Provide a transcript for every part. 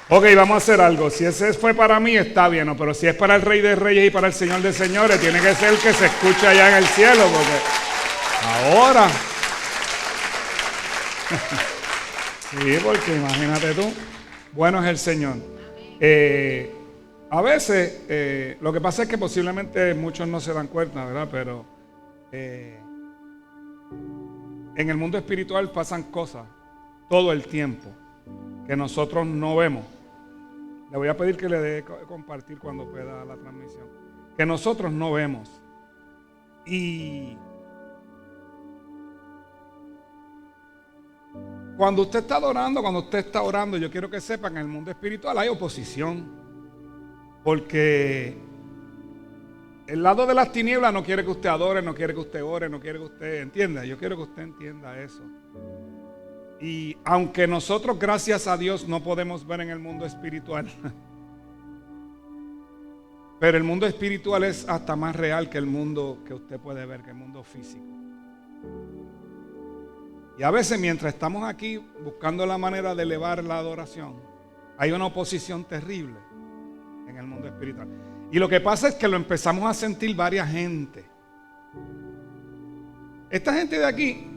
Ok, vamos a hacer algo. Si ese fue para mí, está bien, ¿no? Pero si es para el Rey de Reyes y para el Señor de Señores, tiene que ser el que se escucha allá en el cielo, porque ahora... Sí, porque imagínate tú, bueno es el Señor. A veces, lo que pasa es que posiblemente muchos no se dan cuenta, ¿verdad? Pero en el mundo espiritual pasan cosas todo el tiempo que nosotros no vemos. Le voy a pedir que le dé compartir cuando pueda la transmisión. Que nosotros no vemos. Y cuando usted está adorando, cuando usted está orando, yo quiero que sepan, en el mundo espiritual hay oposición. Porque el lado de las tinieblas no quiere que usted adore, no quiere que usted ore, no quiere que usted entienda. Yo quiero que usted entienda eso. Y aunque nosotros, gracias a Dios, no podemos ver en el mundo espiritual, pero el mundo espiritual es hasta más real que el mundo que usted puede ver, que el mundo físico. Y a veces mientras estamos aquí buscando la manera de elevar la adoración, hay una oposición terrible en el mundo espiritual. Y lo que pasa es que lo empezamos a sentir varias gente. Esta gente de aquí,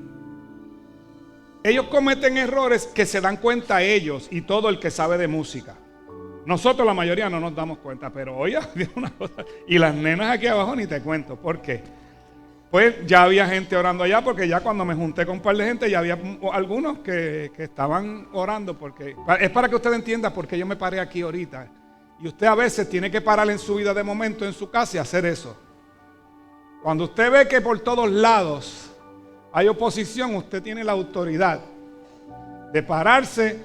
ellos cometen errores que se dan cuenta ellos y todo el que sabe de música. Nosotros la mayoría no nos damos cuenta, pero oye, una cosa. Y las nenas aquí abajo ni te cuento. ¿Por qué? Pues ya había gente orando allá, porque ya cuando me junté con un par de gente ya había algunos que estaban orando, porque es para que usted entienda por qué yo me paré aquí ahorita. Y usted a veces tiene que parar en su vida de momento en su casa y hacer eso. Cuando usted ve que por todos lados hay oposición, usted tiene la autoridad de pararse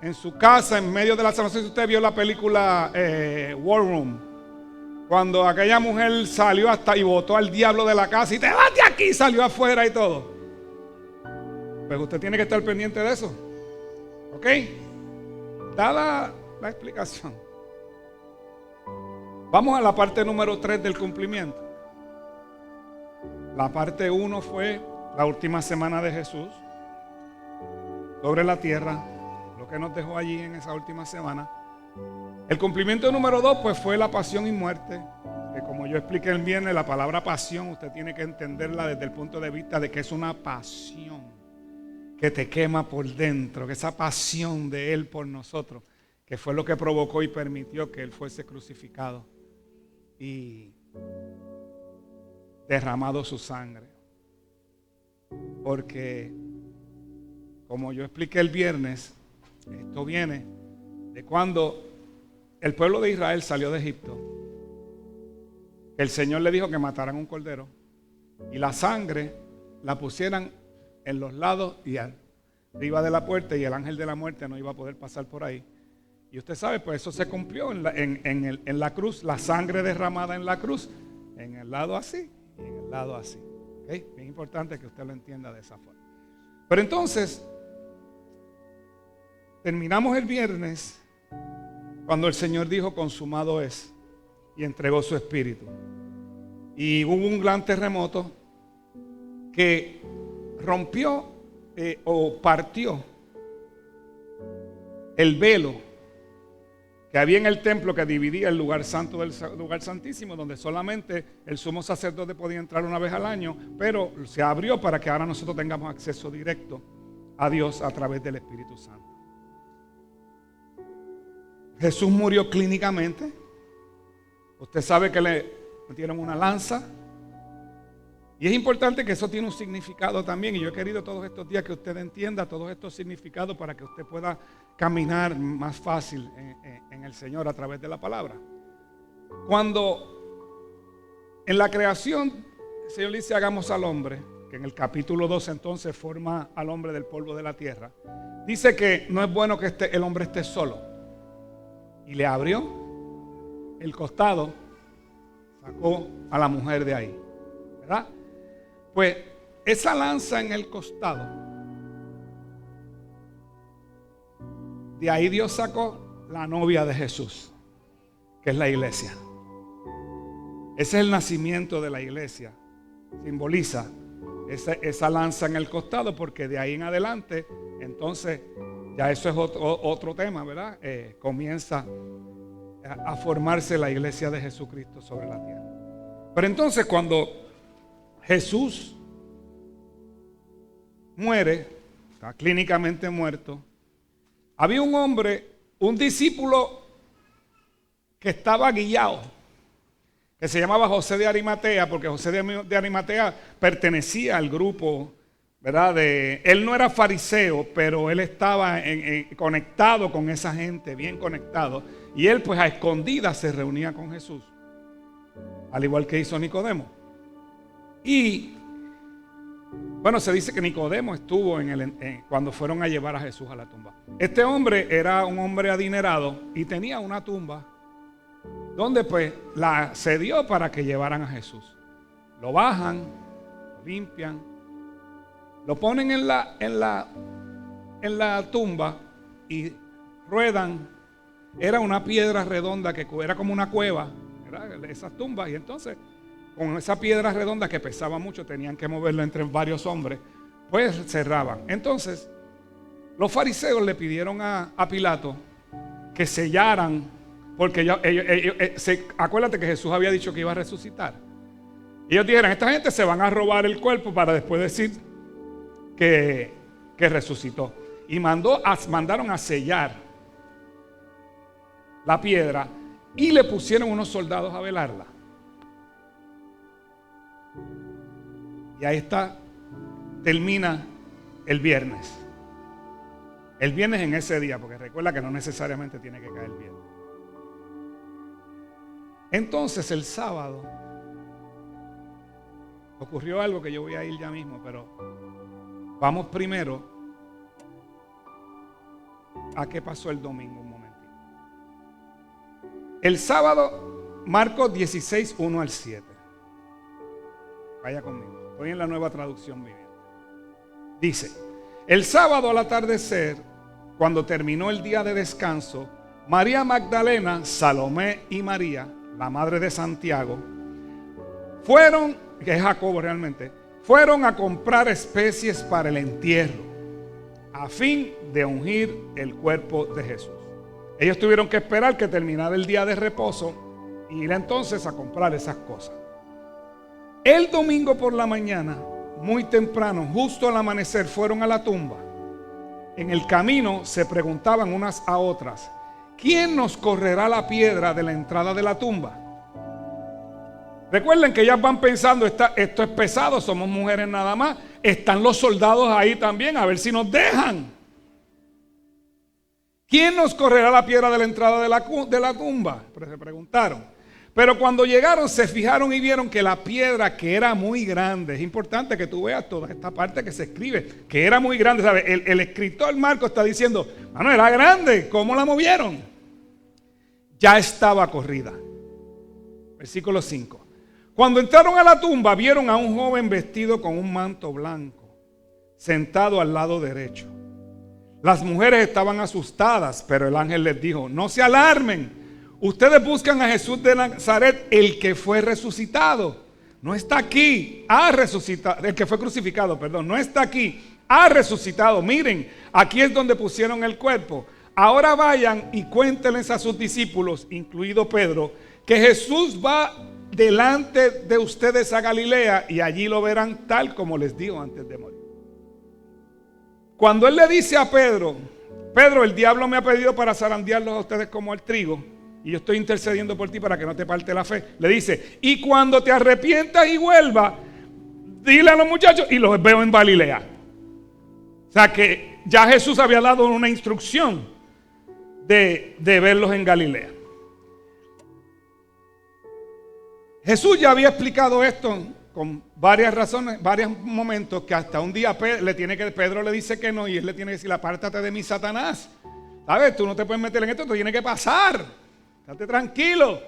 en su casa en medio de la... No sé si usted vio la película War Room, cuando aquella mujer salió hasta y botó al diablo de la casa y te vas de aquí, salió afuera y todo. Pues usted tiene que estar pendiente de eso. ¿Ok? Dada la explicación, vamos a la parte número 3 del cumplimiento. La parte 1 fue la última semana de Jesús sobre la tierra, lo que nos dejó allí en esa última semana. El cumplimiento número 2 pues fue la pasión y muerte, que como yo expliqué el viernes, la palabra pasión usted tiene que entenderla desde el punto de vista de que es una pasión que te quema por dentro, que esa pasión de Él por nosotros, que fue lo que provocó y permitió que Él fuese crucificado y derramado su sangre. Porque, como yo expliqué el viernes, esto viene de cuando el pueblo de Israel salió de Egipto. El Señor le dijo que mataran un cordero y la sangre la pusieran en los lados y arriba de la puerta, y el ángel de la muerte no iba a poder pasar por ahí. Y usted sabe, pues eso se cumplió en la cruz, la sangre derramada en la cruz, en el lado así y en el lado así. ¿Okay? Es importante que usted lo entienda de esa forma. Pero entonces, terminamos el viernes cuando el Señor dijo consumado es y entregó su espíritu. Y hubo un gran terremoto que rompió o partió el velo que había en el templo que dividía el lugar santo del lugar santísimo, donde solamente el sumo sacerdote podía entrar una vez al año, pero se abrió para que ahora nosotros tengamos acceso directo a Dios a través del Espíritu Santo. Jesús murió clínicamente. Usted sabe que le metieron una lanza. Y es importante que eso tiene un significado también. Y yo he querido todos estos días que usted entienda todos estos significados para que usted pueda caminar más fácil en el Señor a través de la palabra. Cuando en la creación el Señor dice hagamos al hombre, que en el capítulo 2 entonces forma al hombre del polvo de la tierra, dice que no es bueno que el hombre esté solo. Y le abrió el costado, sacó a la mujer de ahí, ¿verdad? Pues esa lanza en el costado, de ahí Dios sacó la novia de Jesús, que es la iglesia. Ese es el nacimiento de la iglesia. Simboliza esa lanza en el costado, porque de ahí en adelante entonces Ya eso es otro tema, ¿verdad? Comienza a formarse la iglesia de Jesucristo sobre la tierra. Pero entonces cuando Jesús muere, está clínicamente muerto, había un hombre, un discípulo que estaba guiado, que se llamaba José de Arimatea, porque José de Arimatea pertenecía al grupo, ¿verdad? Él no era fariseo, pero él estaba conectado con esa gente, bien conectado. Y él pues a escondidas se reunía con Jesús, al igual que hizo Nicodemo. Y bueno, se dice que Nicodemo estuvo cuando fueron a llevar a Jesús a la tumba. Este hombre era un hombre adinerado y tenía una tumba donde pues la cedió para que llevaran a Jesús. Lo bajan, lo limpian, lo ponen en la tumba y ruedan. Era una piedra redonda que era como una cueva, era esas tumbas, y entonces con esa piedra redonda que pesaba mucho, tenían que moverla entre varios hombres, pues cerraban. Entonces los fariseos le pidieron a Pilato que sellaran, porque acuérdate que Jesús había dicho que iba a resucitar. Y ellos dijeron, esta gente se van a robar el cuerpo para después decir que resucitó. Y mandaron a sellar la piedra y le pusieron unos soldados a velarla. Y ahí termina el viernes. El viernes en ese día, porque recuerda que no necesariamente tiene que caer viernes. Entonces el sábado ocurrió algo que yo voy a ir ya mismo, pero vamos primero a qué pasó el domingo un momentito. El sábado, Marcos 16, 1 al 7. Vaya conmigo. Estoy en la Nueva Traducción Viviente. Dice: el sábado al atardecer, cuando terminó el día de descanso, María Magdalena, Salomé y María, la madre de Santiago, fueron, que es Jacobo realmente, fueron a comprar especies para el entierro, a fin de ungir el cuerpo de Jesús. Ellos tuvieron que esperar que terminara el día de reposo y ir entonces a comprar esas cosas. El domingo por la mañana, muy temprano, justo al amanecer, fueron a la tumba. En el camino se preguntaban unas a otras: ¿quién nos correrá la piedra de la entrada de la tumba? Recuerden que ellas van pensando, esto es pesado, somos mujeres nada más. Están los soldados ahí también, a ver si nos dejan. ¿Quién nos correrá la piedra de la entrada de la tumba? Pero se preguntaron. Pero cuando llegaron se fijaron y vieron que la piedra, que era muy grande, es importante que tú veas toda esta parte que se escribe, que era muy grande, ¿sabes? El escritor Marcos está diciendo, mano, era grande, ¿cómo la movieron? Ya estaba corrida. Versículo 5. Cuando entraron a la tumba, vieron a un joven vestido con un manto blanco, sentado al lado derecho. Las mujeres estaban asustadas, pero el ángel les dijo: no se alarmen. Ustedes buscan a Jesús de Nazaret, el que fue resucitado. No está aquí, ha resucitado. El que fue crucificado, perdón, no está aquí, ha resucitado. Miren, aquí es donde pusieron el cuerpo. Ahora vayan y cuéntenles a sus discípulos, incluido Pedro, que Jesús va delante de ustedes a Galilea y allí lo verán tal como les dijo antes de morir. Cuando él le dice a Pedro: Pedro, el diablo me ha pedido para zarandearlos a ustedes como el trigo, y yo estoy intercediendo por ti para que no te parte la fe. Le dice: y cuando te arrepientas y vuelvas, dile a los muchachos, y los veo en Galilea. O sea que ya Jesús había dado una instrucción de verlos en Galilea. Jesús ya había explicado esto con varias razones, varios momentos, que hasta un día Pedro le dice que no, y él le tiene que decir: apártate de mí, Satanás. ¿Sabes? Tú no te puedes meter en esto, tú tienes que pasar. Estate tranquilo.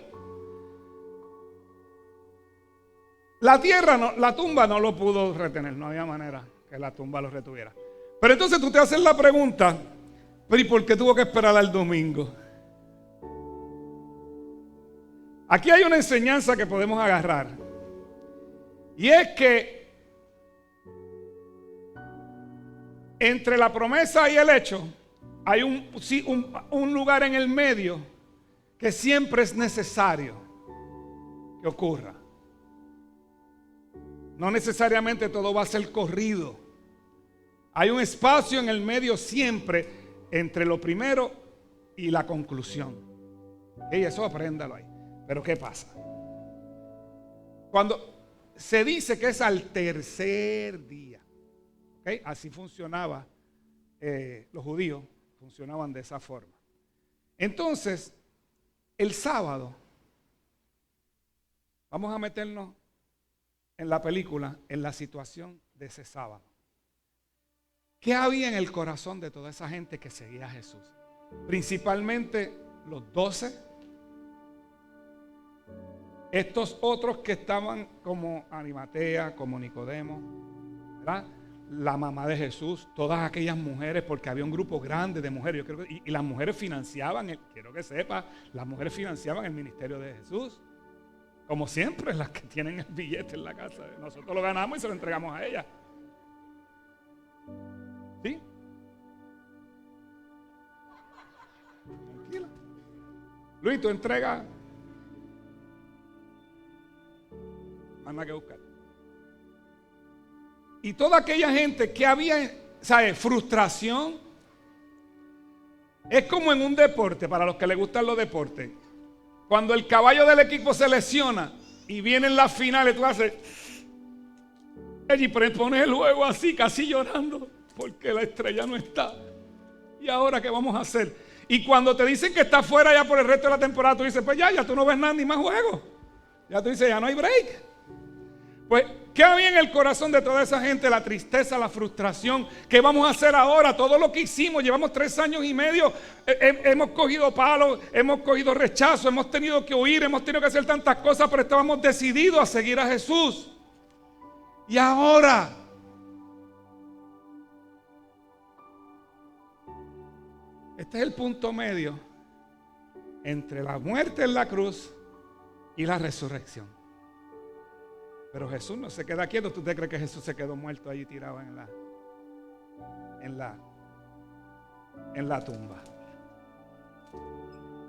La tumba no lo pudo retener, no había manera que la tumba lo retuviera. Pero entonces tú te haces la pregunta: ¿pero y por qué tuvo que esperar al domingo? Aquí hay una enseñanza que podemos agarrar, y es que entre la promesa y el hecho hay un lugar en el medio que siempre es necesario que ocurra. No necesariamente todo va a ser corrido. Hay un espacio en el medio siempre entre lo primero y la conclusión. Y eso apréndalo ahí. Pero ¿qué pasa? Cuando se dice que es al tercer día, ¿okay? Así funcionaba, los judíos funcionaban de esa forma. Entonces, el sábado, vamos a meternos en la película, en la situación de ese sábado. ¿Qué había en el corazón de toda esa gente que seguía a Jesús? Principalmente los 12. Estos otros que estaban como Arimatea, como Nicodemo, ¿verdad? La mamá de Jesús, todas aquellas mujeres, porque había un grupo grande de mujeres. Yo creo que, y las mujeres financiaban, quiero que sepa, las mujeres financiaban el ministerio de Jesús. Como siempre, las que tienen el billete en la casa. Nosotros lo ganamos y se lo entregamos a ellas. ¿Sí? Tranquila. Luis, tú entregas. Más nada que buscar. Y toda aquella gente que había, ¿sabes? Frustración. Es como en un deporte, para los que les gustan los deportes. Cuando el caballo del equipo se lesiona y vienen las finales, tú haces y pones el juego así, casi llorando, porque la estrella no está. ¿Y ahora qué vamos a hacer? Y cuando te dicen que está fuera ya por el resto de la temporada, tú dices, pues ya tú no ves nada ni más juegos. Ya tú dices, ya no hay break. Pues, ¿qué había en el corazón de toda esa gente? La tristeza, la frustración. ¿Qué vamos a hacer ahora? Todo lo que hicimos, llevamos 3 años y medio, hemos cogido palos, hemos cogido rechazo, hemos tenido que huir, hemos tenido que hacer tantas cosas, pero estábamos decididos a seguir a Jesús. Y ahora, este es el punto medio entre la muerte en la cruz y la resurrección. Pero Jesús no se queda quieto. ¿Tú te crees que Jesús se quedó muerto allí tirado en la tumba?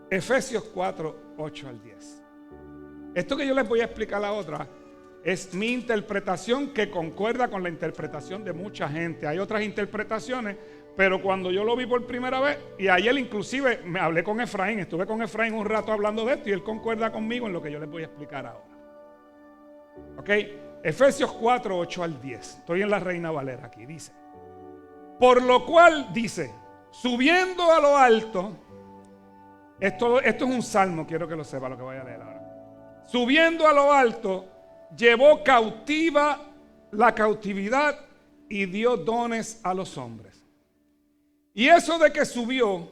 Efesios 4, 8 al 10. Esto que yo les voy a explicar la otra es mi interpretación, que concuerda con la interpretación de mucha gente. Hay otras interpretaciones, pero cuando yo lo vi por primera vez, y ayer inclusive me hablé con Efraín, estuve con Efraín un rato hablando de esto, y él concuerda conmigo en lo que yo les voy a explicar ahora. Ok, Efesios 4, 8 al 10. Estoy en la Reina Valera aquí, dice: por lo cual, dice, subiendo a lo alto. Esto es un salmo, quiero que lo sepa lo que voy a leer ahora. Subiendo a lo alto, llevó cautiva la cautividad y dio dones a los hombres. Y eso de que subió,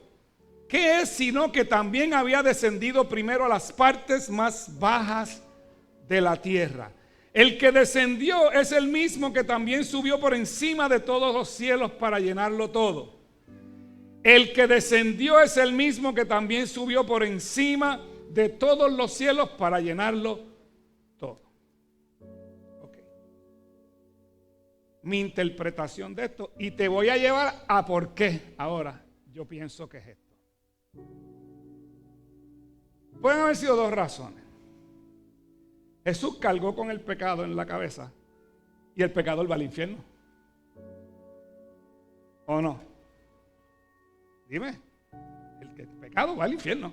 ¿qué es sino que también había descendido primero a las partes más bajas de la tierra? El que descendió es el mismo que también subió por encima de todos los cielos para llenarlo todo. El que descendió es el mismo que también subió por encima de todos los cielos para llenarlo todo. Okay. Mi interpretación de esto, y te voy a llevar a por qué ahora yo pienso que es esto. Pueden haber sido 2 razones. Jesús cargó con el pecado en la cabeza y el pecador va al infierno. ¿O no? Dime, el pecado va al infierno.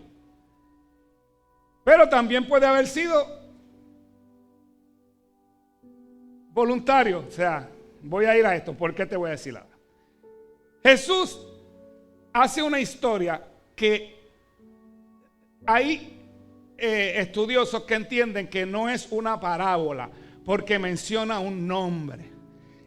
Pero también puede haber sido voluntario. O sea, voy a ir a esto. ¿Por qué te voy a decir ahora? Jesús hace una historia que hay estudiosos que entienden que no es una parábola, porque menciona un nombre.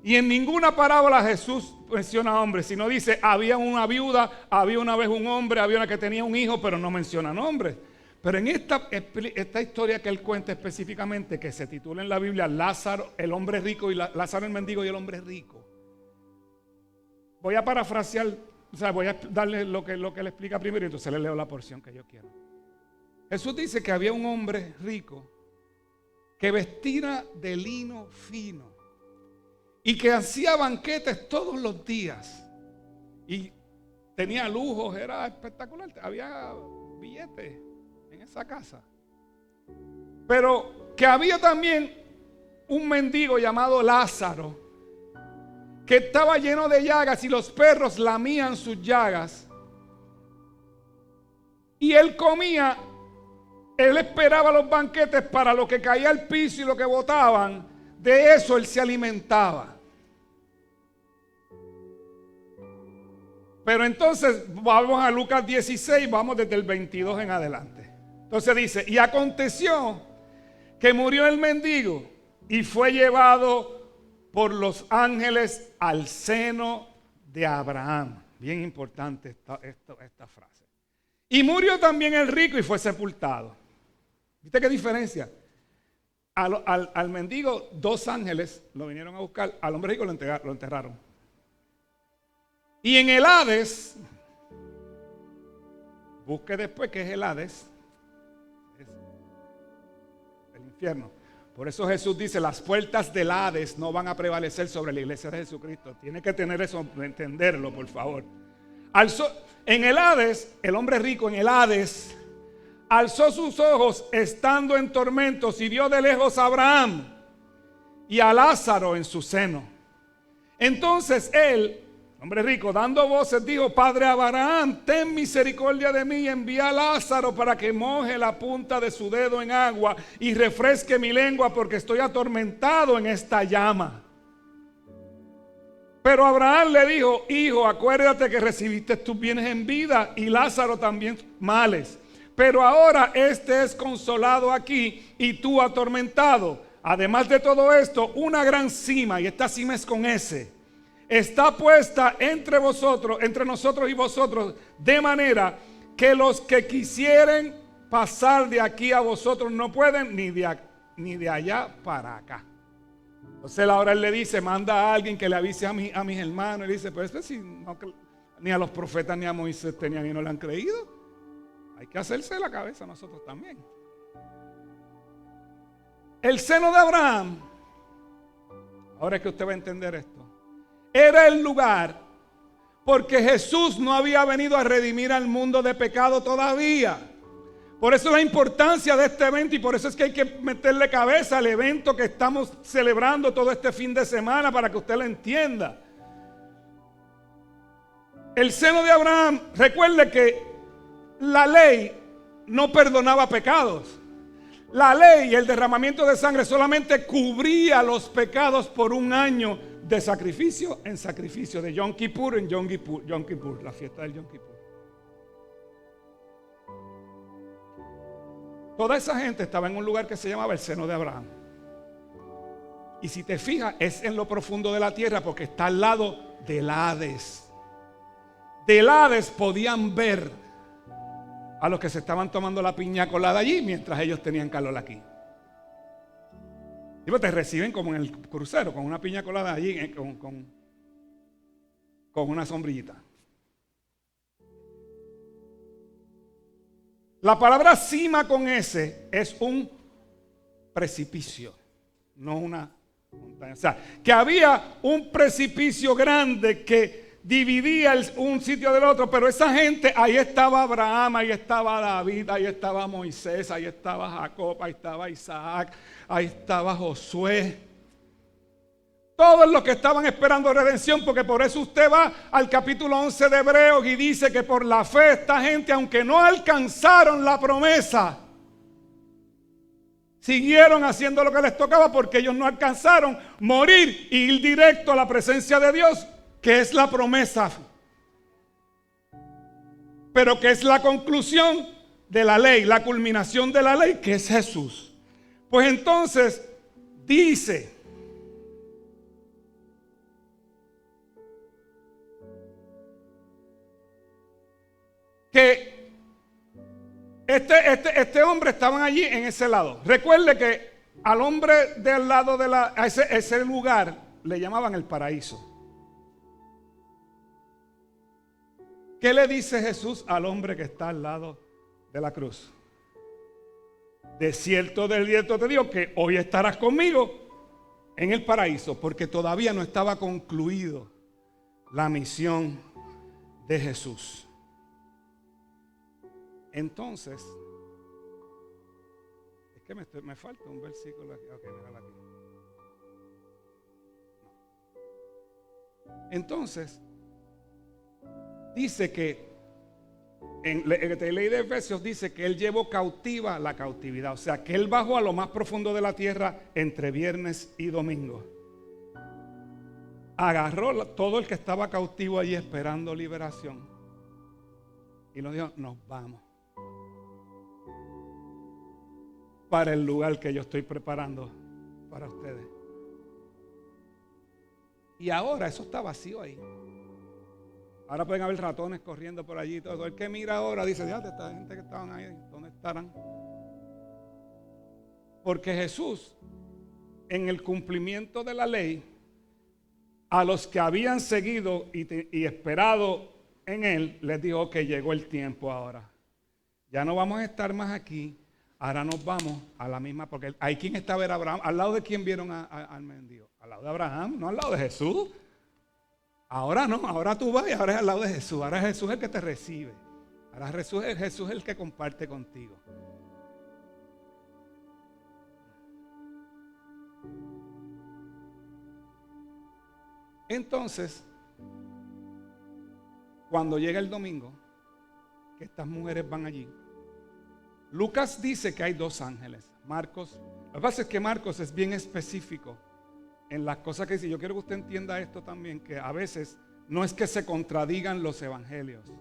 Y en ninguna parábola Jesús menciona hombre, sino dice, había una viuda, había una vez un hombre, había una que tenía un hijo, pero no menciona nombres. Pero en esta historia que él cuenta específicamente, que se titula en la Biblia Lázaro, el hombre rico, y Lázaro el mendigo y el hombre rico. Voy a parafrasear, o sea, voy a darle lo que él explica primero y entonces le leo la porción que yo quiero. Jesús dice que había un hombre rico que vestía de lino fino y que hacía banquetes todos los días. Y tenía lujos, era espectacular, había billetes en esa casa. Pero que había también un mendigo llamado Lázaro, que estaba lleno de llagas y los perros lamían sus llagas. Y él comía, él esperaba los banquetes para lo que caía al piso y lo que botaban, de eso él se alimentaba. Pero entonces vamos a Lucas 16, vamos desde el 22 en adelante. Entonces dice, y aconteció que murió el mendigo y fue llevado por los ángeles al seno de Abraham. Bien importante esta frase. Y murió también el rico y fue sepultado. ¿Viste qué diferencia? Al mendigo 2 ángeles lo vinieron a buscar, al hombre rico lo enterraron. Y en el Hades, busque después qué es el Hades, es el infierno. Por eso Jesús dice, las puertas del Hades no van a prevalecer sobre la iglesia de Jesucristo. Tiene que tener eso, entenderlo, por favor. En el Hades, el hombre rico en el Hades, alzó sus ojos estando en tormentos y vio de lejos a Abraham y a Lázaro en su seno. Entonces él, hombre rico, dando voces, dijo, Padre Abraham, ten misericordia de mí y envía a Lázaro para que moje la punta de su dedo en agua y refresque mi lengua porque estoy atormentado en esta llama. Pero Abraham le dijo, hijo, acuérdate que recibiste tus bienes en vida y Lázaro también males. Pero ahora este es consolado aquí y tú atormentado. Además de todo esto, una gran cima, y esta cima es con S, está puesta entre nosotros y vosotros, de manera que los que quisieren pasar de aquí a vosotros no pueden, ni de allá para acá. Entonces ahora él le dice, manda a alguien que le avise a mis hermanos. Y dice, pues si no, ni a los profetas ni a Moisés tenían y no le han creído. Hay que hacerse la cabeza a nosotros también. El seno de Abraham, ahora es que usted va a entender esto, era el lugar porque Jesús no había venido a redimir al mundo de pecado todavía. Por eso la importancia de este evento y por eso es que hay que meterle cabeza al evento que estamos celebrando todo este fin de semana para que usted lo entienda. El seno de Abraham, recuerde que la ley no perdonaba pecados. La ley y el derramamiento de sangre solamente cubría los pecados por un año de sacrificio en sacrificio, de Yom Kippur en Yom Kippur, la fiesta del Yom Kippur. Toda esa gente estaba en un lugar que se llamaba el seno de Abraham. Y si te fijas, es en lo profundo de la tierra porque está al lado del Hades. Del Hades podían ver a los que se estaban tomando la piña colada allí mientras ellos tenían calor aquí. Y pues te reciben como en el crucero, con una piña colada allí, con una sombrillita. La palabra cima con S es un precipicio, no una montaña. O sea, que había un precipicio grande que dividía un sitio del otro, pero esa gente, ahí estaba Abraham, ahí estaba David, ahí estaba Moisés, ahí estaba Jacob, ahí estaba Isaac, ahí estaba Josué. Todos los que estaban esperando redención, porque por eso usted va al capítulo 11 de Hebreos y dice que por la fe esta gente, aunque no alcanzaron la promesa, siguieron haciendo lo que les tocaba porque ellos no alcanzaron morir y ir directo a la presencia de Dios, que es la promesa, pero que es la conclusión de la ley, la culminación de la ley, que es Jesús. Pues entonces dice que este hombre estaban allí en ese lado. Recuerde que al hombre del lado de a ese lugar le llamaban el paraíso. ¿Qué le dice Jesús al hombre que está al lado de la cruz? De cierto te digo que hoy estarás conmigo en el paraíso, porque todavía no estaba concluido la misión de Jesús. Entonces, es que me falta un versículo aquí. Ok, míralo aquí. Entonces, dice que en la ley de Efesios dice que Él llevó cautiva la cautividad. O sea, que Él bajó a lo más profundo de la tierra entre viernes y domingo. Agarró todo el que estaba cautivo allí esperando liberación. Y nos dijo, nos vamos para el lugar que yo estoy preparando para ustedes. Y ahora eso está vacío ahí. Ahora pueden haber ratones corriendo por allí y todo. El que mira ahora dice, ya, esta gente que estaban ahí, ¿dónde estarán? Porque Jesús, en el cumplimiento de la ley, a los que habían seguido y esperado en Él, les dijo que llegó el tiempo ahora. Ya no vamos a estar más aquí. Ahora nos vamos a la misma, porque hay quien está a ver a Abraham. ¿Al lado de quién vieron al mendigo? Al lado de Abraham, no al lado de Jesús. Ahora no, ahora tú vas y ahora es al lado de Jesús. Ahora es Jesús el que te recibe. Ahora Jesús es el que comparte contigo. Entonces, cuando llega el domingo, que estas mujeres van allí, Lucas dice que hay 2 ángeles. Marcos, lo que pasa es que Marcos es bien específico en las cosas que dice. Yo quiero que usted entienda esto también, que a veces no es que se contradigan los evangelios.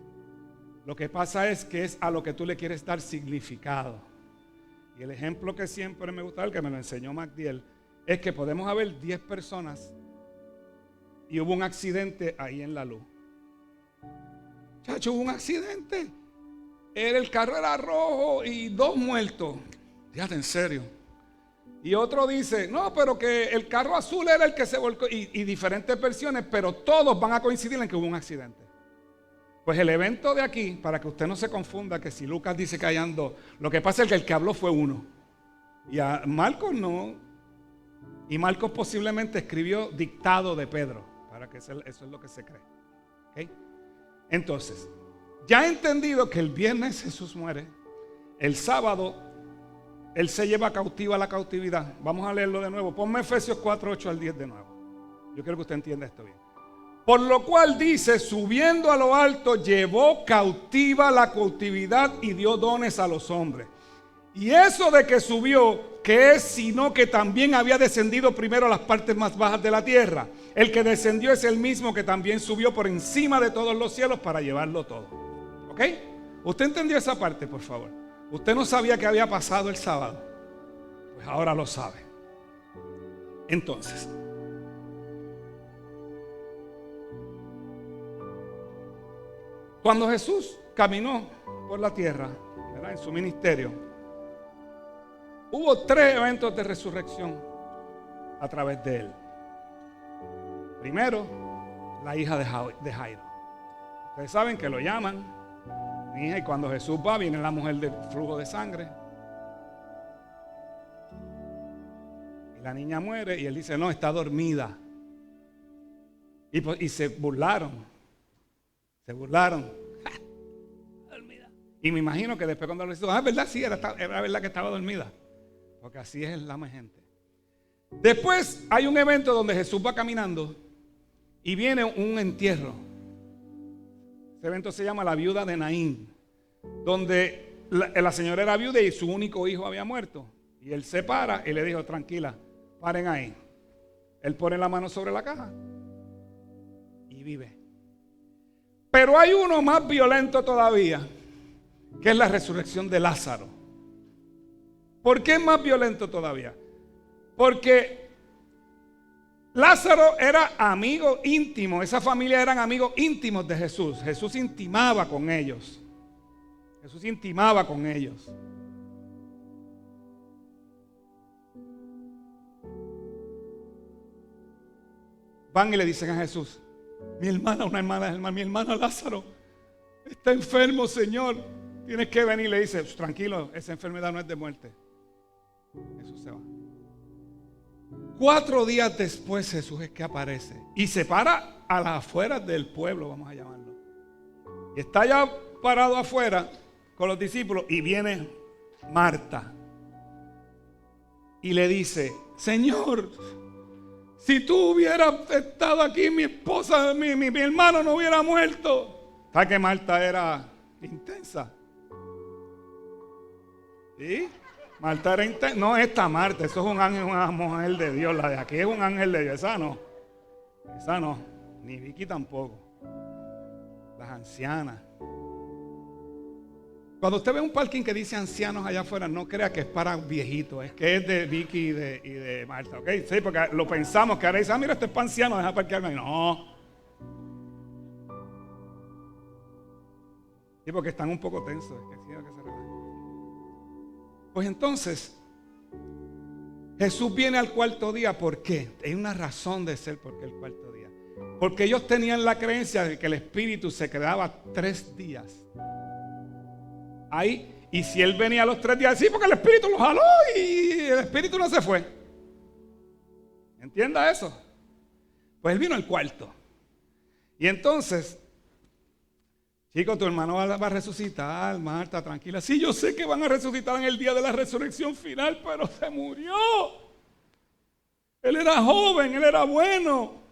Lo que pasa es que es a lo que tú le quieres dar significado. Y el ejemplo que siempre me gusta, el que me lo enseñó Magdiel, es que podemos haber 10 personas y hubo un accidente ahí en la luz. Chacho, hubo un accidente. El carro era rojo y 2 muertos. Fíjate, en serio. Y otro dice, no, pero que el carro azul era el que se volcó. Y diferentes versiones, pero todos van a coincidir en que hubo un accidente. Pues el evento de aquí, para que usted no se confunda, que si Lucas dice que hayan 2, lo que pasa es que el que habló fue uno. Y a Marcos no. Y Marcos posiblemente escribió dictado de Pedro, para que eso es lo que se cree. ¿Okay? Entonces, ya he entendido que el viernes Jesús muere, el sábado Él se lleva cautiva la cautividad. Vamos a leerlo de nuevo. Ponme Efesios 4, 8 al 10 de nuevo. Yo quiero que usted entienda esto bien. Por lo cual dice, subiendo a lo alto, llevó cautiva la cautividad y dio dones a los hombres. Y eso de que subió, que es sino que también había descendido primero a las partes más bajas de la tierra. El que descendió es el mismo que también subió por encima de todos los cielos para llevarlo todo. ¿Ok? ¿Usted entendió esa parte, por favor? Usted no sabía que había pasado el sábado. Pues ahora lo sabe. Entonces, cuando Jesús caminó por la tierra, ¿verdad?, en su ministerio, hubo 3 eventos de resurrección a través de él. Primero, la hija de Jairo. Ustedes saben que lo llaman mi hija, y cuando Jesús va, viene la mujer del flujo de sangre. Y la niña muere y él dice, no, está dormida. Y se burlaron. Se burlaron. Dormida. Y me imagino que después cuando lo hizo, es verdad, sí, era verdad que estaba dormida. Porque así es la gente. Después hay un evento donde Jesús va caminando y viene un entierro. Ese evento se llama la viuda de Naín, donde la señora era viuda y su único hijo había muerto. Y él se para y le dijo, tranquila, paren ahí. Él pone la mano sobre la caja y vive. Pero hay uno más violento todavía, que es la resurrección de Lázaro. ¿Por qué es más violento todavía? Porque Lázaro era amigo íntimo, esa familia eran amigos íntimos de Jesús. Jesús intimaba con ellos. Jesús intimaba con ellos. Van y le dicen a Jesús, mi hermano Lázaro está enfermo, Señor. Tienes que venir. Le dice, tranquilo, esa enfermedad no es de muerte. Jesús se va. 4 días después Jesús es que aparece y se para a las afueras del pueblo, vamos a llamarlo. Y está ya parado afuera con los discípulos y viene Marta. Y le dice, Señor, si tú hubieras estado aquí, mi esposa, mi hermano no hubiera muerto. ¿Sabes que Marta era intensa? ¿Sí? Marta era intensa. No, esta Marta, eso es un ángel, una mujer de Dios. La de aquí es un ángel de Dios. Esa no. Esa no. Ni Vicky tampoco. Las ancianas. Cuando usted ve un parking que dice ancianos allá afuera, no crea que es para viejitos, es que es de Vicky y de Marta, ¿ok? Sí, porque lo pensamos, que ahora dice, mira, esto es para ancianos, deja parquearme. No. Sí, porque están un poco tensos. Es que sí, que se relajan. Pues entonces, Jesús viene al cuarto día. ¿Por qué? Hay una razón de ser porque el cuarto día. Porque ellos tenían la creencia de que el Espíritu se quedaba 3 días ahí. Y si Él venía a los 3 días, sí, porque el Espíritu lo jaló y el Espíritu no se fue. ¿Entienda eso? Pues Él vino al cuarto. Y entonces, chicos, tu hermano va a resucitar, Marta, tranquila. Sí, yo sé que van a resucitar en el día de la resurrección final, pero se murió. Él era joven, él era bueno.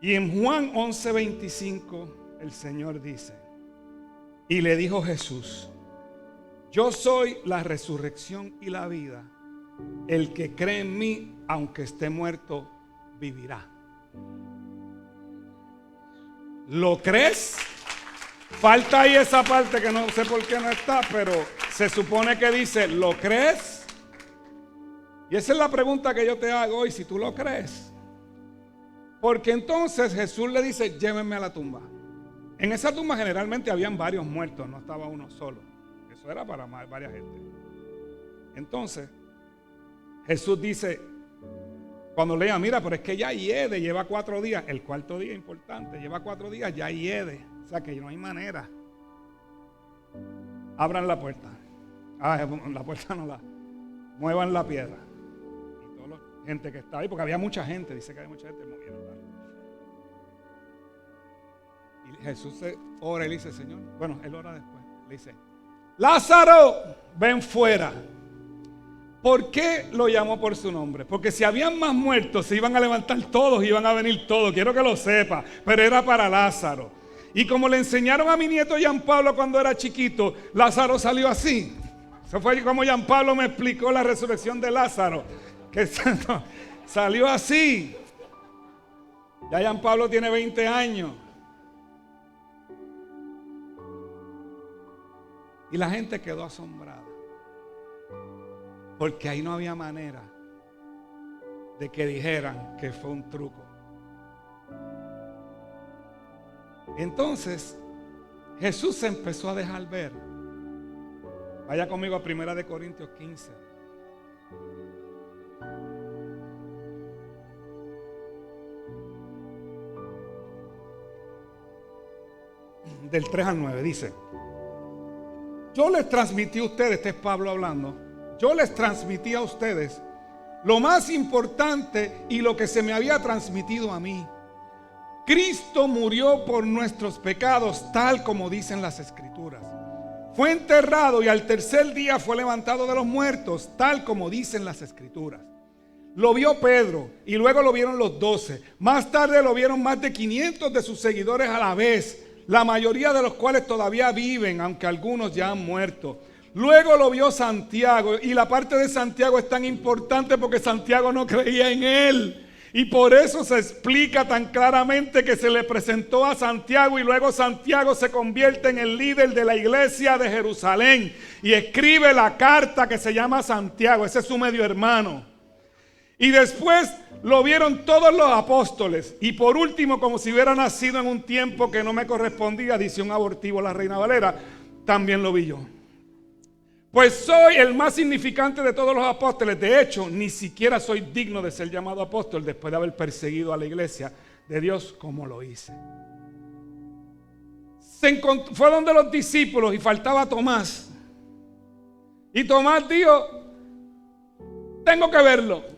Y en Juan 11:25 el Señor dice, y le dijo Jesús, yo soy la resurrección y la vida. El que cree en mí, aunque esté muerto, vivirá. ¿Lo crees? Falta ahí esa parte que no sé por qué no está, pero se supone que dice, ¿lo crees? Y esa es la pregunta que yo te hago hoy, si tú lo crees. Porque entonces Jesús le dice, llévenme a la tumba. En esa tumba generalmente habían varios muertos, no estaba uno solo. Eso era para varias gente. Entonces, Jesús dice, cuando lea, mira, pero es que ya hiede, lleva 4 días. El cuarto día es importante, lleva 4 días, ya hiede. O sea que no hay manera. Abran la puerta. La puerta no la. Muevan la piedra. Y toda la gente que estaba ahí, porque había mucha gente, dice que había mucha gente, movieron. Y Jesús ora y le dice, Señor, bueno, él ora después. Le dice, Lázaro, ven fuera. ¿Por qué lo llamó por su nombre? Porque si habían más muertos, se iban a levantar todos, iban a venir todos. Quiero que lo sepa, pero era para Lázaro. Y como le enseñaron a mi nieto Jean Pablo cuando era chiquito, Lázaro salió así. Eso fue como Jean Pablo me explicó la resurrección de Lázaro. Que salió así. Ya Jean Pablo tiene 20 años. Y la gente quedó asombrada. Porque ahí no había manera de que dijeran que fue un truco. Entonces, Jesús se empezó a dejar ver. Vaya conmigo a 1 Corintios 15. Del 3 al 9 dice, yo les transmití a ustedes, este es Pablo hablando, yo les transmití a ustedes lo más importante y lo que se me había transmitido a mí. Cristo murió por nuestros pecados, tal como dicen las Escrituras. Fue enterrado y al tercer día fue levantado de los muertos, tal como dicen las Escrituras. Lo vio Pedro y luego lo vieron los 12. Más tarde lo vieron más de 500 de sus seguidores a la vez, la mayoría de los cuales todavía viven, aunque algunos ya han muerto. Luego lo vio Santiago, y la parte de Santiago es tan importante porque Santiago no creía en él. Y por eso se explica tan claramente que se le presentó a Santiago y luego Santiago se convierte en el líder de la iglesia de Jerusalén y escribe la carta que se llama Santiago. Ese es su medio hermano. Y después lo vieron todos los apóstoles. Y por último, como si hubiera nacido en un tiempo que no me correspondía, dice un abortivo la Reina Valera, también lo vi yo. Pues soy el más significante de todos los apóstoles. De hecho, ni siquiera soy digno de ser llamado apóstol después de haber perseguido a la iglesia de Dios como lo hice. Fue donde los discípulos y faltaba Tomás. Y Tomás dijo, tengo que verlo.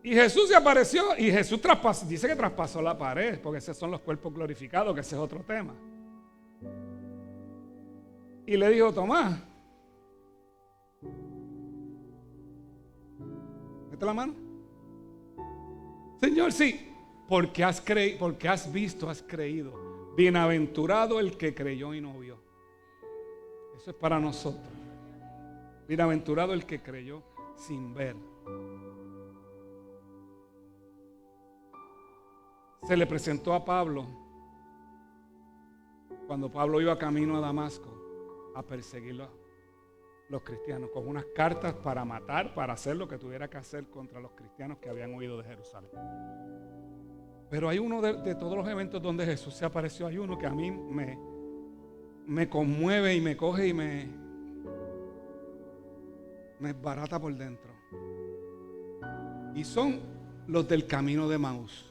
Y Jesús se apareció y Jesús dice que traspasó la pared, porque esos son los cuerpos glorificados, que ese es otro tema. Y le dijo: Tomás, mete la mano. Señor, sí, porque has visto, has creído. Bienaventurado el que creyó y no vio. Eso es para nosotros. Bienaventurado el que creyó sin ver. Se le presentó a Pablo cuando Pablo iba camino a Damasco a perseguir a los cristianos, con unas cartas para matar, para hacer lo que tuviera que hacer contra los cristianos que habían huido de Jerusalén. Pero hay uno de todos los eventos donde Jesús se apareció, hay uno que a mí me conmueve y me coge y me esbarata por dentro. Y son los del camino de Emaús.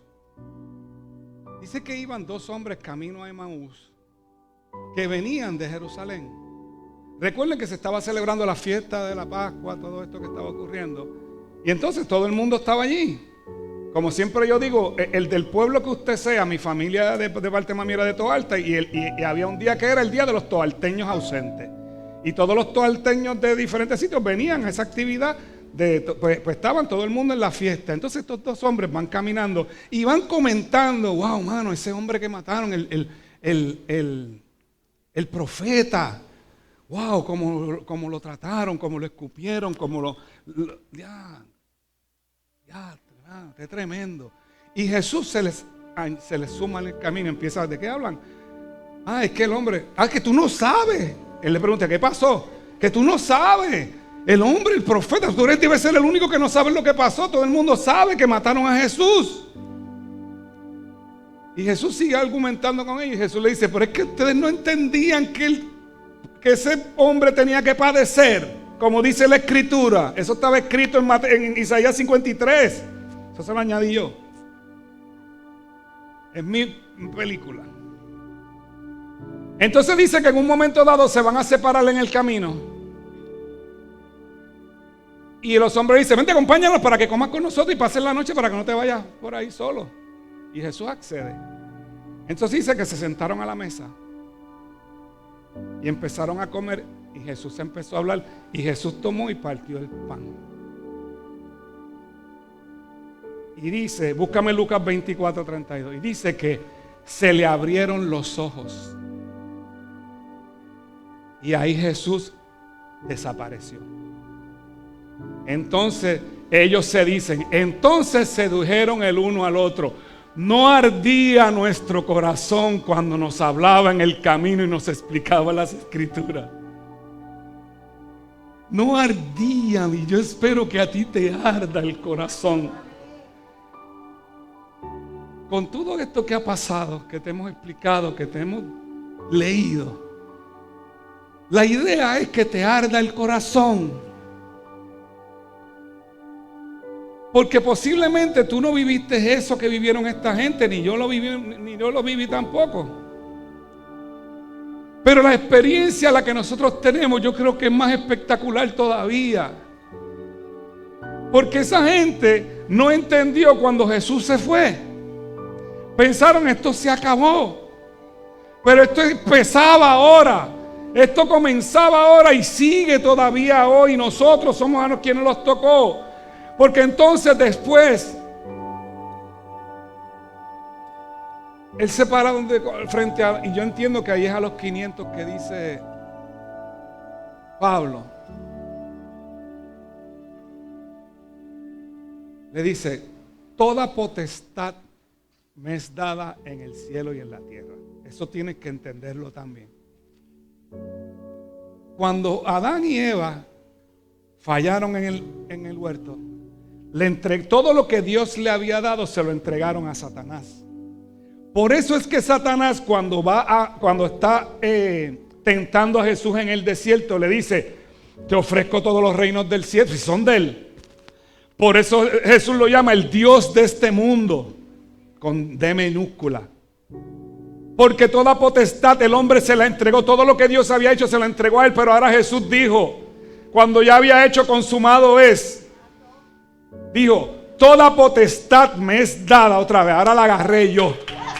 Dice que iban dos hombres camino a Emaús que venían de Jerusalén. Recuerden que se estaba celebrando la fiesta de la Pascua, todo esto que estaba ocurriendo. Y entonces todo el mundo estaba allí. Como siempre yo digo, el del pueblo que usted sea, mi familia de parte de mami era de Toalta, y había un día que era el día de los toalteños ausentes. Y todos los toalteños de diferentes sitios venían a esa actividad. Pues estaban todo el mundo en la fiesta. Entonces estos dos hombres van caminando y van comentando: wow, mano, ese hombre que mataron, el profeta, wow, cómo lo trataron, cómo lo escupieron, qué tremendo. Y Jesús se les suma en el camino. Empieza: ¿de qué hablan? Es que el hombre, que tú no sabes. Él le pregunta: ¿qué pasó? Que tú no sabes. El hombre, el profeta, tú debes ser el único que no sabe lo que pasó. Todo el mundo sabe que mataron a Jesús. Y Jesús sigue argumentando con ellos. Y Jesús le dice: pero es que ustedes no entendían que ese hombre tenía que padecer, como dice la Escritura. Eso estaba escrito en Isaías 53. Eso se lo añadí yo. Es mi película. Entonces dice que en un momento dado se van a separar en el camino. Y los hombres dicen: vente, acompáñanos para que comas con nosotros y pases la noche, para que no te vayas por ahí solo. Y Jesús accede. Entonces dice que se sentaron a la mesa y empezaron a comer. Y Jesús empezó a hablar. Y Jesús tomó y partió el pan. Y dice, búscame Lucas 24:32. Y dice que se le abrieron los ojos. Y ahí Jesús desapareció. Entonces ellos se dicen: entonces sedujeron el uno al otro. ¿No ardía nuestro corazón cuando nos hablaba en el camino y nos explicaba las Escrituras? No ardía, y yo espero que a ti te arda el corazón. Con todo esto que ha pasado, que te hemos explicado, que te hemos leído, la idea es que te arda el corazón. Porque posiblemente tú no viviste eso que vivieron esta gente, ni yo lo viví tampoco. Pero la experiencia la que nosotros tenemos, yo creo que es más espectacular todavía. Porque esa gente no entendió cuando Jesús se fue. Pensaron: esto se acabó. Pero esto empezaba ahora. Esto comenzaba ahora y sigue todavía hoy. Nosotros somos a los quienes los tocó. Porque entonces después Él se para frente a, y yo entiendo que ahí es a los 500 que dice Pablo. Le dice: toda potestad me es dada en el cielo y en la tierra. Eso tienes que entenderlo también. Cuando Adán y Eva fallaron en el huerto, todo lo que Dios le había dado se lo entregaron a Satanás. Por eso es que Satanás cuando está tentando a Jesús en el desierto, le dice: te ofrezco todos los reinos del cielo, si son de él. Por eso Jesús lo llama el Dios de este mundo, con D minúscula. Porque toda potestad el hombre se la entregó, todo lo que Dios había hecho se la entregó a él. Pero ahora Jesús dijo, cuando ya había hecho consumado es, dijo: toda potestad me es dada, otra vez, ahora la agarré yo,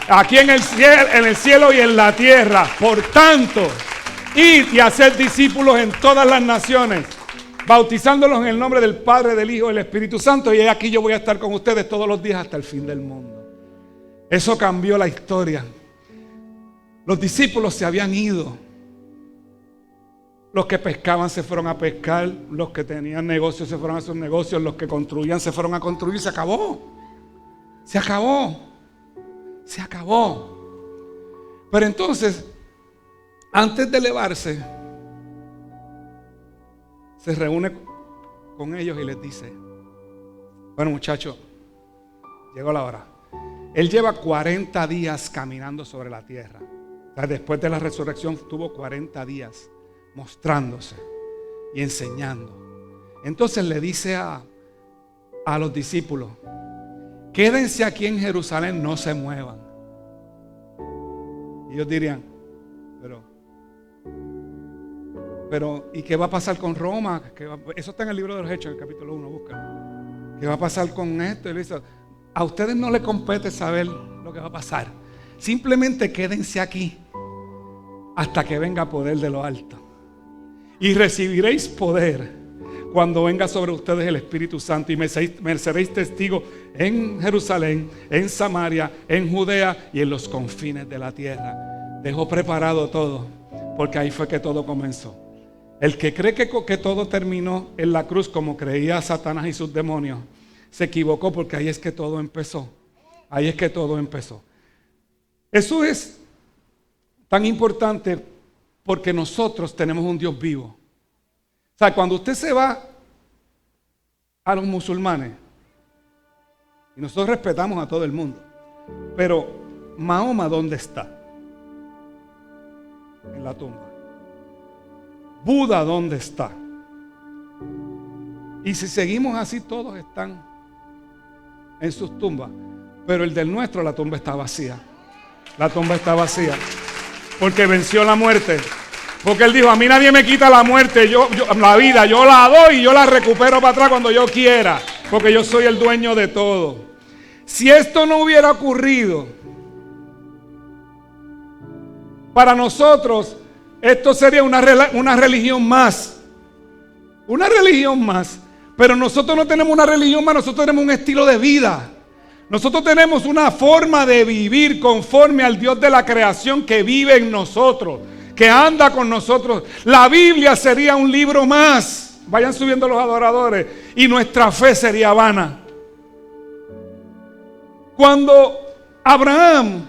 aquí en el cielo y en la tierra. Por tanto, Id y hacer discípulos en todas las naciones, bautizándolos en el nombre del Padre, del Hijo y del Espíritu Santo. Y aquí yo voy a estar con ustedes todos los días hasta el fin del mundo. Eso cambió la historia. Los discípulos se habían ido. Los que pescaban se fueron a pescar. Los que tenían negocios se fueron a sus negocios. Los que construían se fueron a construir. Se acabó. Se acabó. Se acabó. Pero entonces, antes de elevarse, se reúne con ellos y les dice: bueno, muchachos, llegó la hora. Él lleva 40 días caminando sobre la tierra. O sea, después de la resurrección tuvo 40 días mostrándose y enseñando. Entonces le dice a los discípulos: quédense aquí en Jerusalén, no se muevan. Y ellos dirían: pero ¿y qué va a pasar con Roma? Eso está en el libro de los Hechos, en el capítulo 1, búscalo. ¿Qué va a pasar con esto? Y le dice: a ustedes no les compete saber lo que va a pasar. Simplemente quédense aquí hasta que venga poder de lo alto. Y recibiréis poder cuando venga sobre ustedes el Espíritu Santo. Y me seréis testigos en Jerusalén, en Samaria, en Judea y en los confines de la tierra. Dejó preparado todo, porque ahí fue que todo comenzó. El que cree que todo terminó en la cruz, como creía Satanás y sus demonios, se equivocó, porque ahí es que todo empezó. Ahí es que todo empezó. Eso es tan importante porque nosotros tenemos un Dios vivo. O sea, cuando usted se va a los musulmanes, y nosotros respetamos a todo el mundo, pero Mahoma, ¿dónde está? En la tumba. Buda, ¿dónde está? Y si seguimos así, todos están en sus tumbas. Pero el del nuestro, la tumba está vacía. La tumba está vacía. Porque venció la muerte. Porque él dijo: a mí nadie me quita la muerte, la vida, yo la doy y yo la recupero para atrás cuando yo quiera. Porque yo soy el dueño de todo. Si esto no hubiera ocurrido, para nosotros esto sería una religión más. Una religión más. Pero nosotros no tenemos una religión más, nosotros tenemos un estilo de vida. Nosotros tenemos una forma de vivir conforme al Dios de la creación que vive en nosotros, que anda con nosotros. La Biblia sería un libro más. Vayan subiendo los adoradores. Y nuestra fe sería vana. Cuando Abraham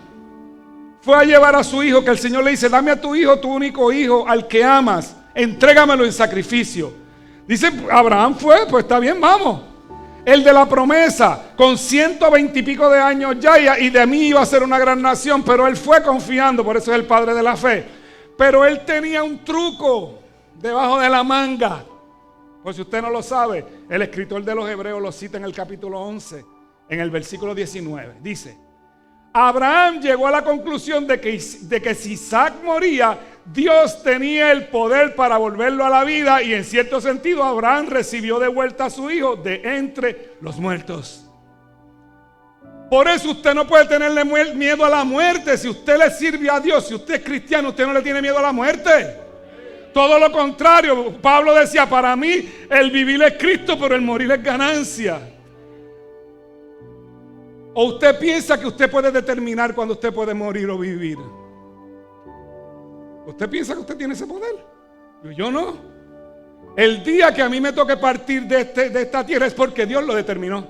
fue a llevar a su hijo, que el Señor le dice: dame a tu hijo, tu único hijo, al que amas, entrégamelo en sacrificio. Dice Abraham: pues está bien, vamos. El de la promesa, con 120 y pico de años ya, y de mí iba a ser una gran nación, pero él fue confiando, por eso es el padre de la fe. Pero él tenía un truco debajo de la manga. Pues si usted no lo sabe, el escritor de los Hebreos lo cita en el capítulo 11, en el versículo 19. Dice: Abraham llegó a la conclusión de que si Isaac moría, Dios tenía el poder para volverlo a la vida, y en cierto sentido Abraham recibió de vuelta a su hijo de entre los muertos. Por eso usted no puede tenerle miedo a la muerte. Si usted le sirve a Dios, si usted es cristiano, usted no le tiene miedo a la muerte. Todo lo contrario. Pablo decía: para mí el vivir es Cristo, pero el morir es ganancia. ¿O usted piensa que usted puede determinar cuando usted puede morir o vivir? ¿Usted piensa que usted tiene ese poder? Yo no. El día que a mí me toque partir de esta tierra es porque Dios lo determinó,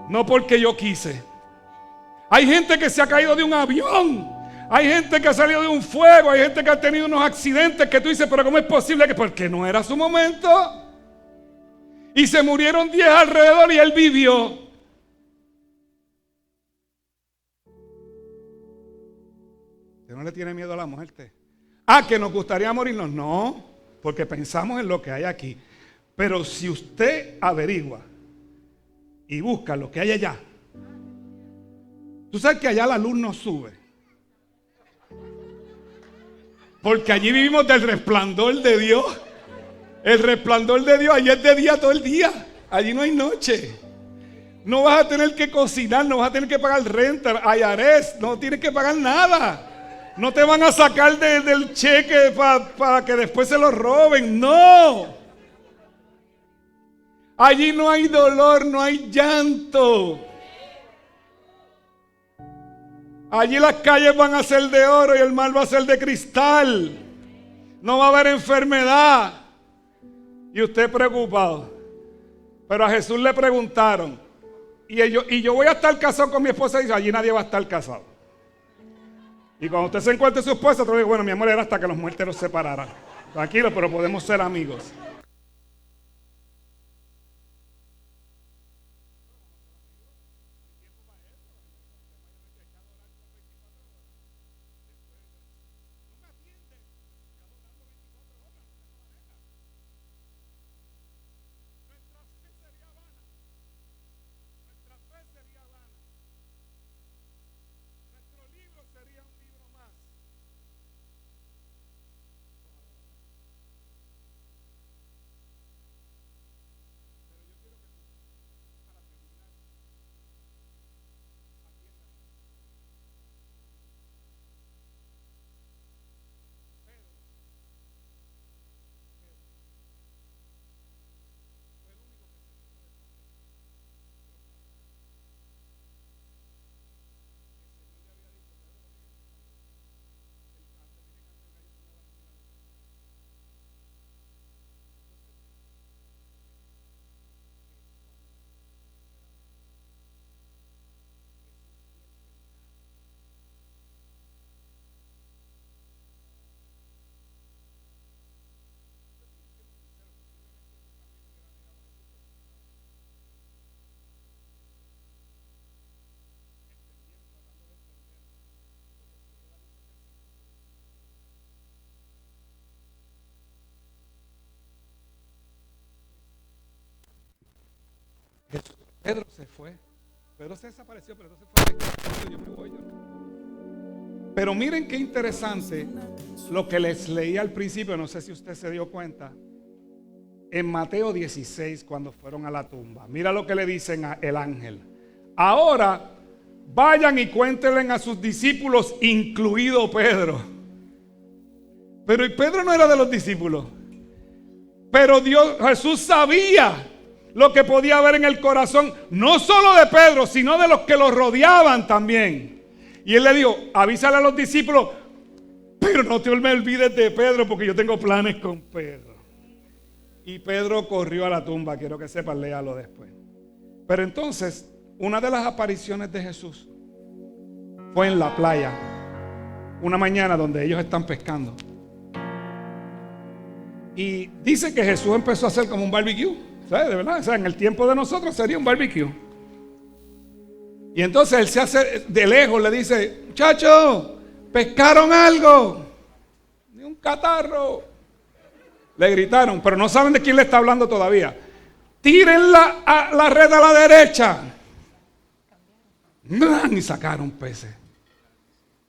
no porque yo quise. Hay gente que se ha caído de un avión, hay gente que ha salido de un fuego, hay gente que ha tenido unos accidentes que tú dices: pero ¿cómo es posible? Porque no era su momento. Y se murieron 10 alrededor y él vivió. ¿Usted no le tiene miedo a la muerte? ¿Que nos gustaría morirnos? No, porque pensamos en lo que hay aquí. Pero si usted averigua y busca lo que hay allá, tú sabes que allá la luz no sube, porque allí vivimos del resplandor de Dios. El resplandor de Dios, allí es de día todo el día. Allí no hay noche. No vas a tener que cocinar, no vas a tener que pagar renta, IRS, no tienes que pagar nada. No te van a sacar del cheque para que después se lo roben. No. Allí no hay dolor, no hay llanto. Allí las calles van a ser de oro y el mar va a ser de cristal. No va a haber enfermedad. Y usted preocupado. Pero a Jesús le preguntaron, y yo voy a estar casado con mi esposa, y dice, allí nadie va a estar casado. Y cuando usted se encuentre su esposa, te dice, bueno, mi amor, era hasta que los muertos nos separaran. Tranquilo, pero podemos ser amigos. Pedro se fue. Pedro se desapareció, pero entonces fue. Yo me voy yo. Pero miren qué interesante lo que les leí al principio. No sé si usted se dio cuenta. En Mateo 16, cuando fueron a la tumba. Mira lo que le dicen el ángel. Ahora vayan y cuéntenle a sus discípulos, incluido Pedro. Pero Pedro no era de los discípulos. Pero Jesús sabía lo que podía haber en el corazón, no solo de Pedro, sino de los que lo rodeaban también. Y él le dijo, avísale a los discípulos, pero no te olvides de Pedro, porque yo tengo planes con Pedro. Y Pedro corrió a la tumba, quiero que sepan, léalo después. Pero entonces, una de las apariciones de Jesús fue en la playa, una mañana donde ellos están pescando. Y dice que Jesús empezó a hacer como un barbecue. ¿Sabes? De verdad, o sea, en el tiempo de nosotros sería un barbecue. Y entonces él se hace de lejos, le dice, muchachos, pescaron algo. Ni un catarro. Le gritaron, pero no saben de quién le está hablando todavía. Tiren la red a la derecha. Y sacaron peces.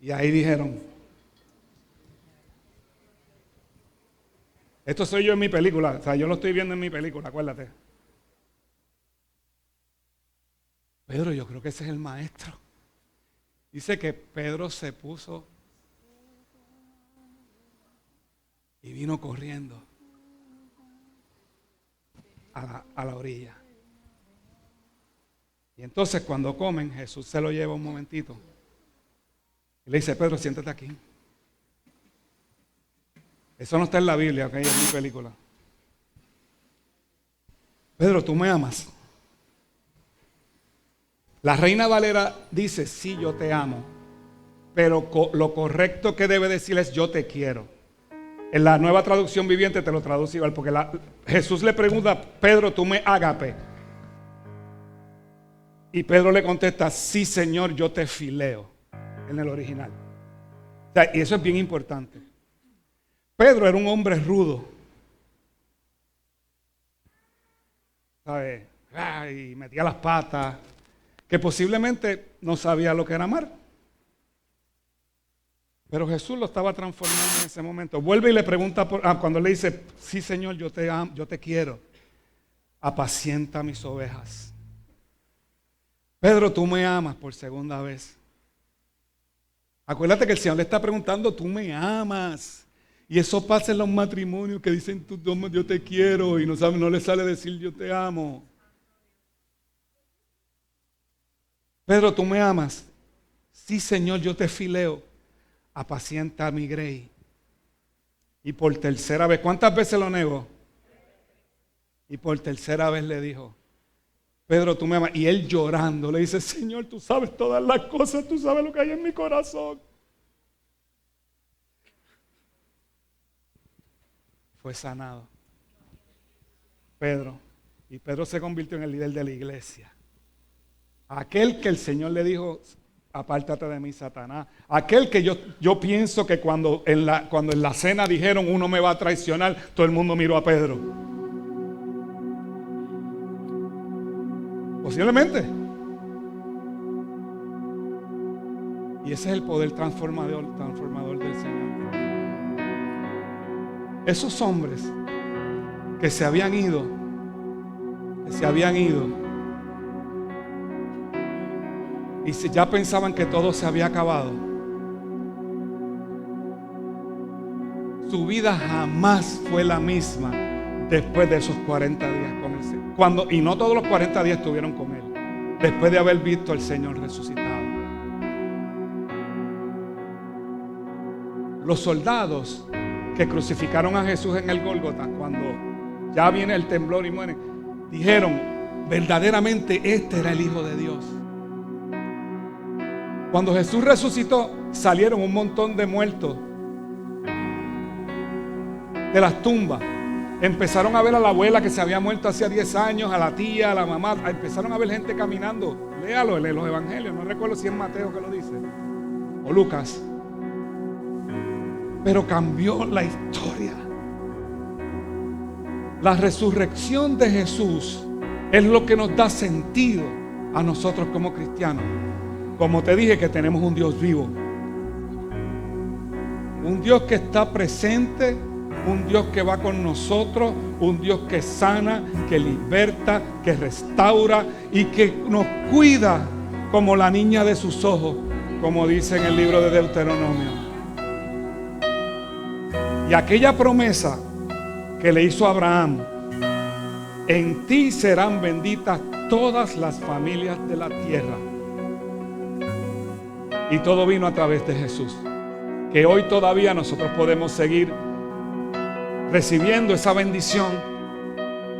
Y ahí dijeron, esto soy yo en mi película, o sea, yo lo estoy viendo en mi película, acuérdate. Pedro, yo creo que ese es el maestro. Dice que Pedro se puso y vino corriendo a la orilla. Y entonces cuando comen, Jesús se lo lleva un momentito. Y le dice, Pedro, siéntate aquí. Eso no está en la Biblia, ok, es mi película. Pedro, ¿tú me amas? La Reina Valera dice, sí, yo te amo. Pero lo correcto que debe decir es, yo te quiero. En la Nueva Traducción Viviente te lo traduce igual, porque Jesús le pregunta, Pedro, ¿tú me agape? Y Pedro le contesta, sí, Señor, yo te fileo. En el original. O sea, y eso es bien importante. Pedro era un hombre rudo, ¿sabes? Y metía las patas, que posiblemente no sabía lo que era amar. Pero Jesús lo estaba transformando en ese momento. Vuelve y le pregunta, cuando le dice, sí Señor, yo te amo, yo te quiero, apacienta mis ovejas. Pedro, tú me amas por segunda vez. Acuérdate que el Señor le está preguntando, ¿tú me amas? Y eso pasa en los matrimonios que dicen, yo te quiero, y no le sale decir yo te amo. Pedro, ¿tú me amas? Sí, Señor, yo te fileo. Apacienta a mi grey. Y por tercera vez, ¿cuántas veces lo negó? Y por tercera vez le dijo, Pedro, tú me amas. Y él llorando le dice, Señor, tú sabes todas las cosas, tú sabes lo que hay en mi corazón. Fue sanado Pedro. Y Pedro se convirtió en el líder de la iglesia. Aquel que el Señor le dijo, apártate de mí, Satanás. Aquel que yo pienso que cuando en la cena dijeron, uno me va a traicionar, todo el mundo miró a Pedro. Posiblemente. Y ese es el poder transformador del Señor. Esos hombres que se habían ido, y si ya pensaban que todo se había acabado, su vida jamás fue la misma después de esos 40 días con el Señor. Y no todos los 40 días estuvieron con Él, después de haber visto al Señor resucitado. Los soldados que crucificaron a Jesús en el Gólgota, cuando ya viene el temblor y mueren, dijeron, verdaderamente este era el Hijo de Dios. Cuando Jesús resucitó, salieron un montón de muertos de las tumbas. Empezaron a ver a la abuela que se había muerto hacía 10 años, a la tía, a la mamá. Empezaron a ver gente caminando. Léalo en los evangelios. No recuerdo si es Mateo que lo dice o Lucas. Pero cambió la historia. La resurrección de Jesús es lo que nos da sentido a nosotros como cristianos. Como te dije, que tenemos un Dios vivo, un Dios que está presente, un Dios que va con nosotros, un Dios que sana, que liberta, que restaura y que nos cuida como la niña de sus ojos, como dice en el libro de Deuteronomio. Y aquella promesa que le hizo a Abraham, en ti serán benditas todas las familias de la tierra. Y todo vino a través de Jesús. Que hoy todavía nosotros podemos seguir recibiendo esa bendición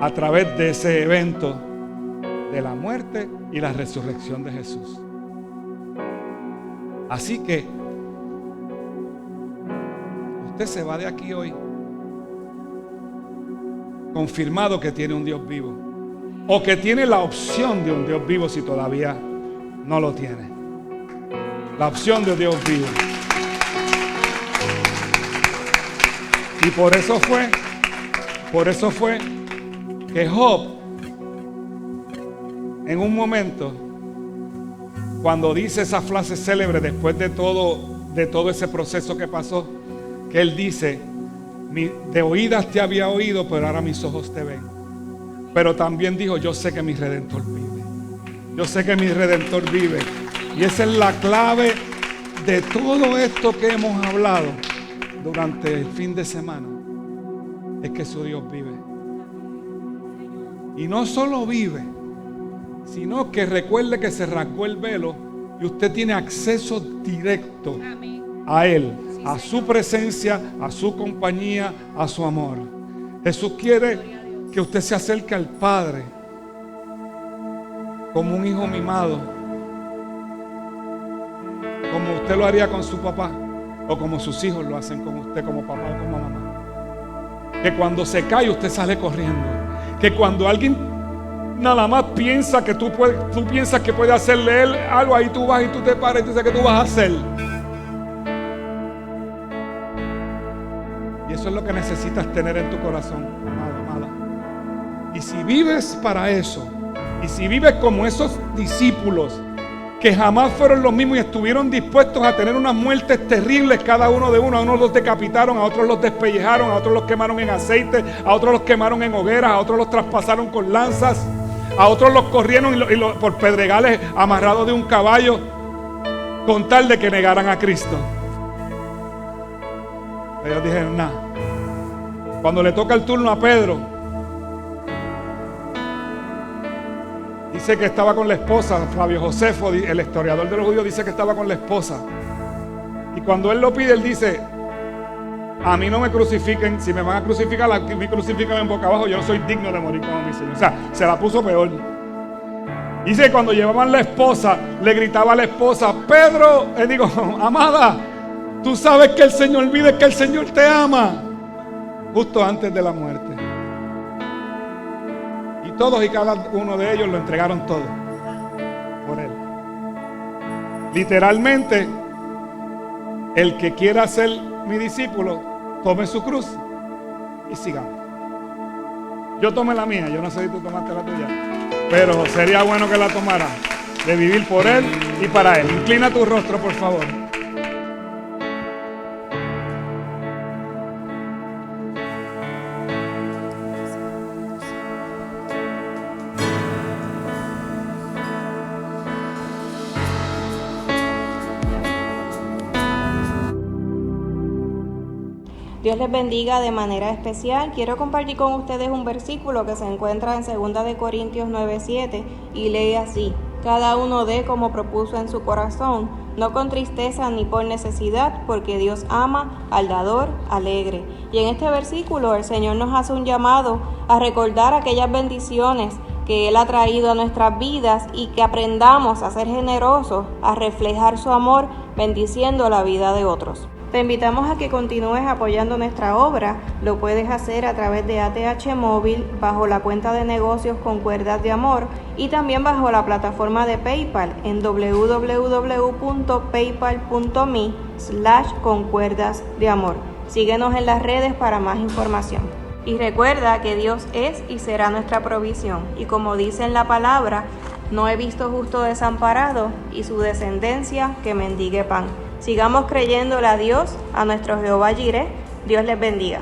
a través de ese evento de la muerte y la resurrección de Jesús. Así que usted se va de aquí hoy confirmado que tiene un Dios vivo, o que tiene la opción de un Dios vivo si todavía no lo tiene. La opción de Dios vivo. Y por eso fue que Job, en un momento, cuando dice esa frase célebre después de todo ese proceso que pasó, que él dice, de oídas te había oído, pero ahora mis ojos te ven. Pero también dijo, yo sé que mi Redentor vive. Yo sé que mi Redentor vive. Y esa es la clave de todo esto que hemos hablado durante el fin de semana. Es que su Dios vive. Y no solo vive, sino que recuerde que se rasgó el velo y usted tiene acceso directo a Él, a su presencia, a su compañía, a su amor. Jesús quiere que usted se acerque al Padre como un hijo mimado, como usted lo haría con su papá, o como sus hijos lo hacen con usted como papá o como mamá. Que cuando se cae usted sale corriendo. Que cuando alguien nada más piensa que tú piensas que puede hacerle él algo, ahí tú vas y tú te paras y tú dices que tú vas a hacer. Y eso es lo que necesitas tener en tu corazón, amado, amada. Y si vives para eso, y si vives como esos discípulos que jamás fueron los mismos y estuvieron dispuestos a tener unas muertes terribles cada uno de uno. A unos los decapitaron, a otros los despellejaron, a otros los quemaron en aceite, a otros los quemaron en hogueras, a otros los traspasaron con lanzas, a otros los corrieron por pedregales amarrados de un caballo. con tal de que negaran a Cristo. Ellos dijeron, nada. Cuando le toca el turno a Pedro, dice que estaba con la esposa. Flavio Josefo, el historiador de los judíos, dice que estaba con la esposa. Y cuando él lo pide, él dice, a mí no me crucifiquen. Si me van a crucificar, me crucifican en boca abajo. Yo no soy digno de morir como mi Señor. O sea, se la puso peor. Dice que cuando llevaban la esposa, le gritaba a la esposa, Pedro, amada, tú sabes que el Señor vive, que el Señor te ama. Justo antes de la muerte. Y todos y cada uno de ellos lo entregaron todo por él. Literalmente, el que quiera ser mi discípulo, tome su cruz y sigamos. Yo tomé la mía, yo no sé si tú tomaste la tuya, pero sería bueno que la tomara, de vivir por él y para él. Inclina tu rostro, por favor. Dios les bendiga de manera especial. Quiero compartir con ustedes un versículo que se encuentra en 2 de Corintios 9:7 y lee así: cada uno dé como propuso en su corazón, no con tristeza ni por necesidad, porque Dios ama al dador alegre. Y en este versículo el Señor nos hace un llamado a recordar aquellas bendiciones que Él ha traído a nuestras vidas y que aprendamos a ser generosos, a reflejar su amor, bendiciendo la vida de otros. Te invitamos a que continúes apoyando nuestra obra. Lo puedes hacer a través de ATH Móvil, bajo la cuenta de negocios con Cuerdas de Amor y también bajo la plataforma de PayPal en www.paypal.me/concuerdasdeamor. Síguenos en las redes para más información. Y recuerda que Dios es y será nuestra provisión. Y como dice en la palabra, no he visto justo desamparado y su descendencia que mendigue pan. Sigamos creyéndole a Dios, a nuestro Jehová Jireh. Dios les bendiga.